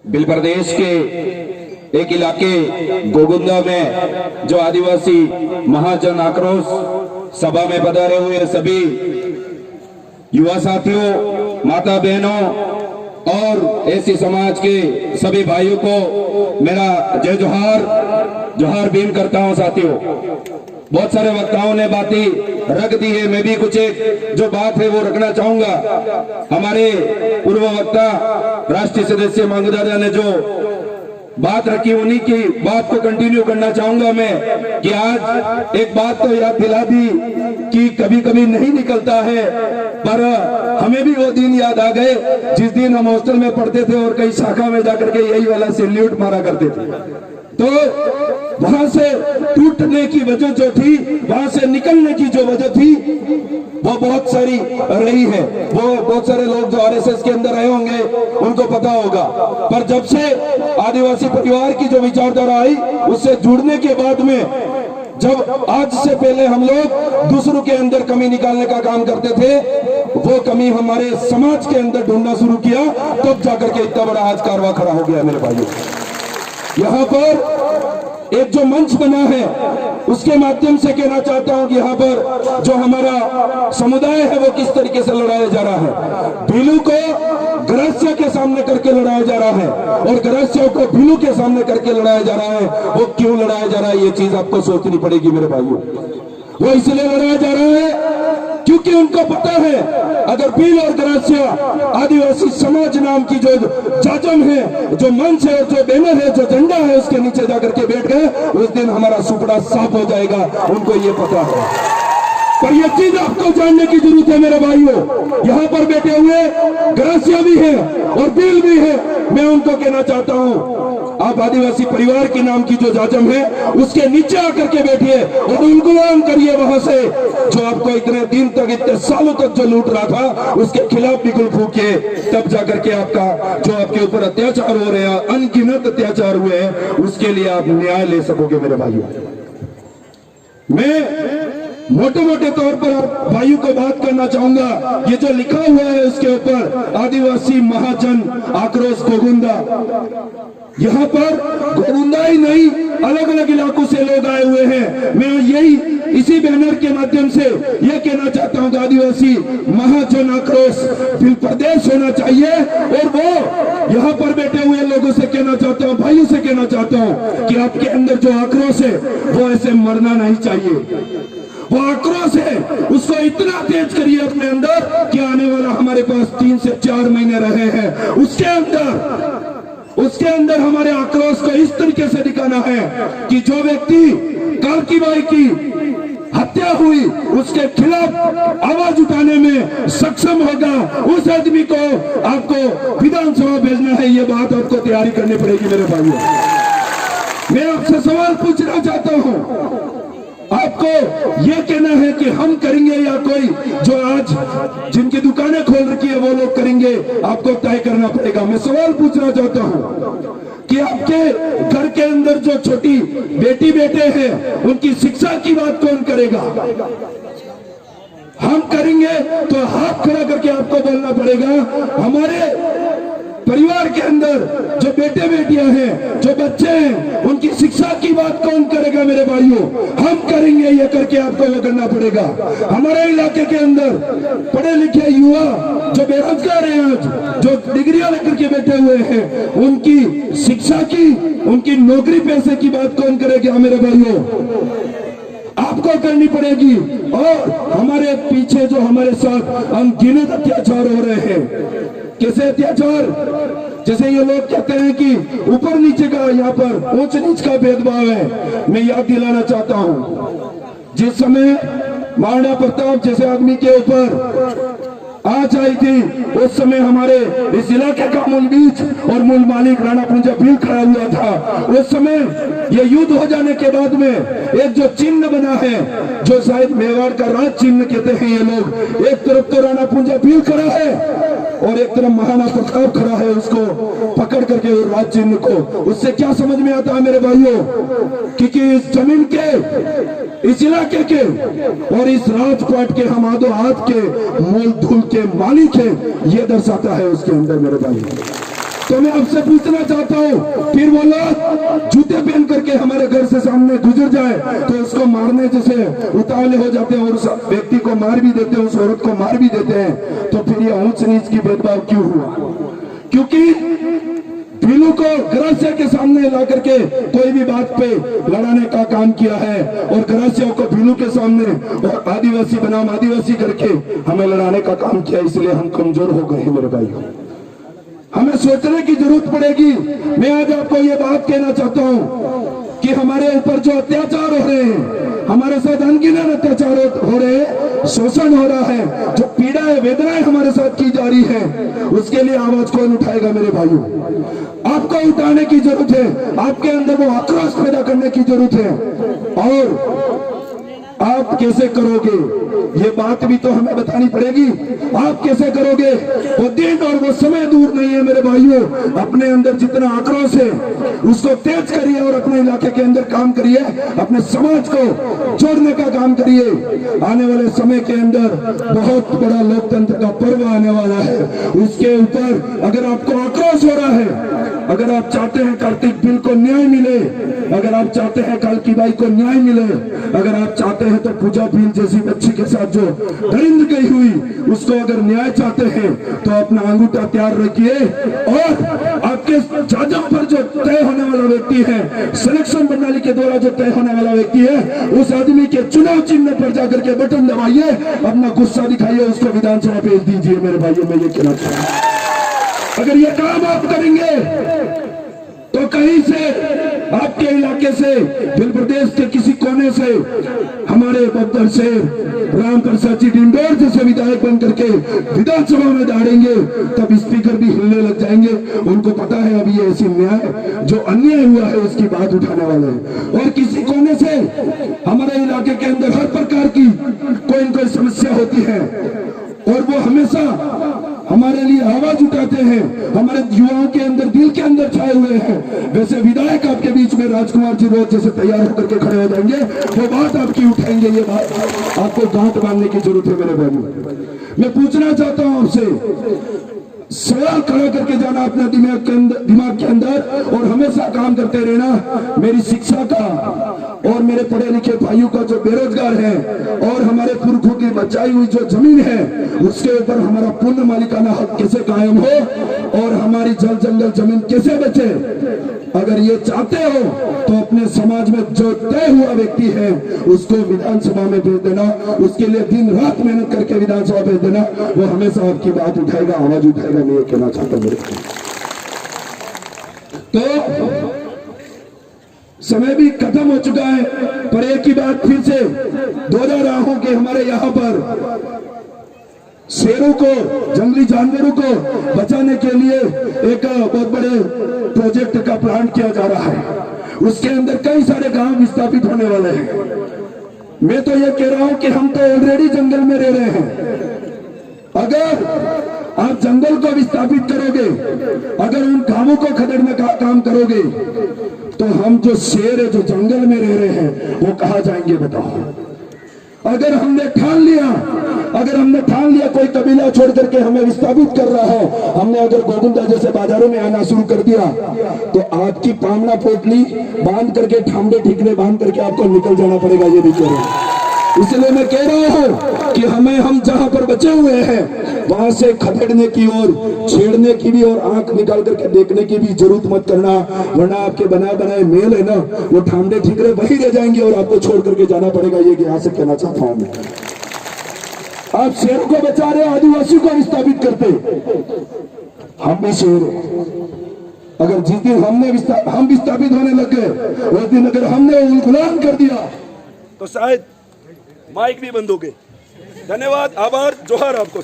Bill प्रदेश के एक इलाके गोगुंदा में जो आदिवासी महाजन आक्रोश सभा में पधारे हुए सभी युवा साथियों, माता बहनों और ऐसी समाज के सभी भाइयों को मेरा जय जोहार भीम करता हूं। साथियों, बहुत सारे वक्ताओं ने बातें रख दी है, मैं भी कुछ एक जो बात है वो रखना चाहूंगा। हमारे पूर्व वक्ता राष्ट्रीय सदस्य मांगूदादा ने जो बात रखी उन्हीं की बात को कंटिन्यू करना चाहूंगा मैं कि आज एक बात तो याद दिला दी कि कभी कभी नहीं निकलता है, पर हमें भी वो दिन याद आ गए जिस दिन हम हॉस्टल में पढ़ते थे और कई शाखा में जाकर के यही वाला सैल्यूट मारा करते थे। तो वहां से टूटने की वजह जो थी, वहां से निकलने की जो वजह थी वो बहुत सारी रही है। वो बहुत सारे लोग जो आरएसएस के अंदर रहे होंगे उनको पता होगा, पर जब से आदिवासी परिवार की जो विचारधारा आई उससे जुड़ने के बाद में जब आज से पहले हम लोग दूसरों के अंदर कमी निकालने का काम करते थे, वो कमी हमारे समाज के अंदर ढूंढना शुरू किया, तब जाकर के इतना बड़ा आज कारवा खड़ा हो गया। मेरे भाइयों, यहाँ पर एक जो मंच बना है उसके माध्यम से कहना चाहता हूं कि यहाँ पर जो हमारा समुदाय है वो किस तरीके से लड़ाया जा रहा है। भीलू को गरासिया के सामने करके लड़ाया जा रहा है और गरासिया को भीलू के सामने करके लड़ाया जा रहा है। वो क्यों लड़ाया जा रहा है ये चीज आपको सोचनी पड़ेगी मेरे भाइयों। वो इसलिए लड़ाया जा रहा है क्योंकि उनको पता है अगर भील और गरासिया आदिवासी समाज नाम की जो जाजम है, जो मंच है, जो बैनर है, जो झंडा है, उसके नीचे जाकर के बैठ गए उस दिन हमारा सुपड़ा साफ हो जाएगा। उनको ये पता है, पर यह चीज आपको जानने की जरूरत है मेरे भाइयों। यहाँ पर बैठे हुए गरासिया भी है और भील भी है। मैं उनको कहना चाहता हूँ आप आदिवासी परिवार के नाम की जो जाजम है उसके नीचे आकर के बैठिए और उनको गुलाम करिए। वहां से जो आपको इतने दिन तक, इतने सालों तक जो लूट रहा था उसके खिलाफ बिगुल फूके, तब जाकर के आपका जो आपके ऊपर अत्याचार हो रहे हैं, अनगिनत अत्याचार हुए हैं, उसके लिए आप न्याय ले सकोगे मेरे भाइयों। मैं मोटे मोटे तौर पर भाइयों को बात करना चाहूंगा। ये जो लिखा हुआ है उसके ऊपर आदिवासी महाजन आक्रोश गोगुंदा, यहाँ पर गोगुंदा ही नहीं अलग अलग इलाकों से लोग आए हुए हैं। मैं यही इसी बैनर के माध्यम से ये कहना चाहता हूँ कि आदिवासी महाजन आक्रोश बिल प्रदेश होना चाहिए और वो यहाँ पर बैठे हुए लोगों से कहना चाहता हूँ, भाइयों से कहना चाहता हूँ कि आपके अंदर जो आक्रोश है वो ऐसे मरना नहीं चाहिए। वो आक्रोश है उसको इतना तेज करिए अपने अंदर कि आने वाला हमारे पास 3 से 4 महीने रहे हैं, उसके अंदर हमारे आक्रोश को इस तरीके से दिखाना है कि जो व्यक्ति कार्की बाई की हत्या हुई उसके खिलाफ आवाज उठाने में सक्षम होगा, उस आदमी को आपको विधानसभा भेजना है। ये बात आपको तैयारी करनी पड़ेगी मेरे भाइयों। मैं आपसे सवाल पूछना चाहता हूं, आपको यह कहना है कि हम करेंगे या कोई जो आज जिनकी दुकानें खोल रखी है वो लोग करेंगे? आपको तय करना पड़ेगा। मैं सवाल पूछना चाहता हूं कि आपके घर के अंदर जो छोटी बेटी बेटे हैं उनकी शिक्षा की बात कौन करेगा? हम करेंगे तो हाथ खड़ा करके आपको बोलना पड़ेगा। हमारे परिवार के अंदर जो बेटे बेटियां हैं, जो बच्चे हैं, उनकी शिक्षा की बात कौन करेगा मेरे भाइयों? हम करेंगे, ये करके आपको वो करना पड़ेगा। हमारे इलाके के अंदर पढ़े लिखे युवा जो बेरोजगार हैं आज, जो डिग्रियां लेकर के बैठे हुए हैं, उनकी शिक्षा की, उनकी नौकरी पैसे की बात कौन करेगा मेरे भाइयों? आपको करनी पड़ेगी। और हमारे पीछे जो हमारे साथ अनगिनत अत्याचार हो रहे हैं, कैसे अत्याचार? जैसे ये लोग कहते हैं कि ऊपर नीचे का, यहाँ पर ऊंच नीच का भेदभाव है। मैं याद दिलाना चाहता हूँ जिस समय महाराणा प्रताप जैसे आदमी के ऊपर आज आई थी, उस समय हमारे इस इलाके का मूल बीज और मूल मालिक राणा पुंजा भील खड़ा हुआ था। उस समय ये युद्ध हो जाने के बाद में एक जो चिन्ह बना है, जो शायद मेवाड़ का राज चिन्ह कहते हैं ये लोग, एक तरफ तो राणा पुंजा भील खड़ा है और एक तरफ महाराणा प्रताप खड़ा है, उसको पकड़ करके राज चिन्ह को। उससे क्या समझ में आता है मेरे भाइयों? क्योंकि इस जमीन के, इस इलाके के और इस राजपाट के हम आधो हाथ के मूल धूल के मालिक हैं, ये दर्शाता है उसके अंदर मेरे भाई। तो मैं आपसे पूछना चाहता हूँ, फिर वो लोग जूते पहन करके हमारे घर से सामने गुजर जाए तो उसको मारने जैसे उतावले हो जाते हैं और उस व्यक्ति को मार भी देते हैं, उस औरत को मार भी देते हैं। तो फिर ये ऊंच नीच की भेदभाव क्यों हुआ? क्योंकि भीलू को गरासिया के सामने ला करके कोई भी बात पे लड़ाने का काम किया है और गरासिया को भीलू के सामने और आदिवासी बनाम आदिवासी करके हमें लड़ाने का काम किया, इसलिए हम कमजोर हो गए हैं मेरे भाइयों। हमें सोचने की जरूरत पड़ेगी। मैं आज आपको ये बात कहना चाहता हूँ कि हमारे ऊपर जो अत्याचार हो रहे हैं, हमारे साथ अनगिनत अत्याचार हो रहे हैं, शोषण हो रहा है, जो पीड़ाएं वेदनाएं हमारे साथ की जा रही है, उसके लिए आवाज कौन उठाएगा मेरे भाइयों? आपको उठाने की जरूरत है। आपके अंदर वो आक्रोश पैदा करने की जरूरत है। और आप कैसे करोगे ये बात भी तो हमें बतानी पड़ेगी। आप कैसे करोगे? वो दिन और वो समय दूर नहीं है मेरे भाइयों। अपने अंदर जितना आक्रोश है उसको तेज करिए और अपने इलाके के अंदर काम करिए, अपने समाज को जोड़ने का काम करिए। आने वाले समय के अंदर बहुत बड़ा लोकतंत्र का पर्व आने वाला है। उसके ऊपर अगर आपको आक्रोश हो रहा है, अगर आप चाहते हैं कार्तिक बिल को न्याय मिले, अगर आप चाहते हैं कालकी बाई को न्याय मिले, अगर आप चाहते हैं तो पूजा भील जैसी बच्ची के साथ जो दरिंद गई हुई उसको अगर न्याय चाहते हैं तो अपना अंगूठा तैयार रखिए। और आपके जजों पर जो तय होने वाला व्यक्ति है, सिलेक्शन प्रणाली के द्वारा जो तय होने वाला व्यक्ति है, उस आदमी के चुनाव चिन्ह पर जाकर के बटन दबाइए, अपना गुस्सा दिखाइए, उसको विधानसभा भेज दीजिए। मेरे भाइयों मैं ये कहना चाहता हूं, अगर ये काम आप करेंगे तो कहीं से आपके इलाके से, भील प्रदेश के किसी कोने से हमारे बब्बर से राम प्रसाद जी डिंडोर जैसे विधायक बन करके विधानसभा में दौड़ेंगे, तब स्पीकर भी हिलने लग जाएंगे। उनको पता है अभी ये ऐसी न्याय जो अन्याय हुआ है उसकी बात उठाने वाले हैं। और किसी कोने से हमारे इलाके के अंदर हर प्रकार की कोई न कोई समस्या होती है और वो हमेशा हमारे लिए आवाज उठाते हैं, हमारे युवाओं के अंदर, दिल के अंदर छाए हुए हैं। वैसे विधायक आपके बीच में राजकुमार जी रोज जैसे तैयार होकर के खड़े हो जाएंगे, वो बात आपकी उठाएंगे। ये बात आपको गांठ बांधने की जरूरत है मेरे भाई। मैं पूछना चाहता हूं आपसे, सवाल खड़ा करके जाना अपने दिमाग के अंदर और हमेशा काम करते रहना। मेरी शिक्षा का और मेरे पढ़े लिखे भाइयों का जो बेरोजगार है और हमारे पुरखों की बचाई हुई जो जमीन है उसके ऊपर हमारा पूर्ण मालिकाना हक कैसे कायम हो और हमारी जल जंगल जमीन कैसे बचे, अगर ये चाहते हो तो अपने समाज में जो तय हुआ व्यक्ति है उसको विधानसभा में भेज देना, उसके लिए दिन रात मेहनत करके विधानसभा भेज देना, वो हमेशा आपकी बात उठाएगा, आवाज उठाएगा। मैं ये कहना चाहता हूं। तो समय भी खत्म हो चुका है, पर एक ही बात फिर से दोहरा रहा हूं कि हमारे यहाँ पर शेरों को, जंगली जानवरों को बचाने के लिए एक बहुत बड़े प्रोजेक्ट का प्लान किया जा रहा है। उसके अंदर कई सारे गांव विस्थापित होने वाले हैं। मैं तो ये कह रहा हूं कि हम तो ऑलरेडी जंगल में रह रहे हैं। अगर आप जंगल को विस्थापित करोगे, अगर उन गांवों को खदेड़ने का काम करोगे, तो हम जो शेर है, जो जंगल में रह रहे हैं, वो कहां जाएंगे बताओ? अगर हमने ठान लिया कोई कबीला छोड़ करके हमें विस्थापित कर रहा है, हमने अगर गोविंदा जैसे बाजारों में आना शुरू कर दिया, तो आपकी पामना पोटली बांध करके, ठामडे ठिकरे बांध करके आपको निकल जाना पड़ेगा। ये भी कह रहे हैं। इसलिए मैं कह रहा हूं कि हम जहां पर बचे हुए हैं वहां से खदेड़ने की और छेड़ने की भी और आंख निकाल करके देखने की भी जरूरत मत करना, वरना आपके बनाए मेल है ना, वो ठामडे ठिकरे वही रह जाएंगे और आपको छोड़ करके जाना पड़ेगा। ये यहां से कहना चाहता हूं मैं। आप शेर को बचा रहे, आदिवासी को विस्थापित करते, हम भी शेर हैं। अगर जिस दिन हम विस्थापित होने लग गए, उस दिन अगर हमने गुलाम कर दिया तो शायद माइक भी बंद हो गए। धन्यवाद, आभार, जोहार आपको।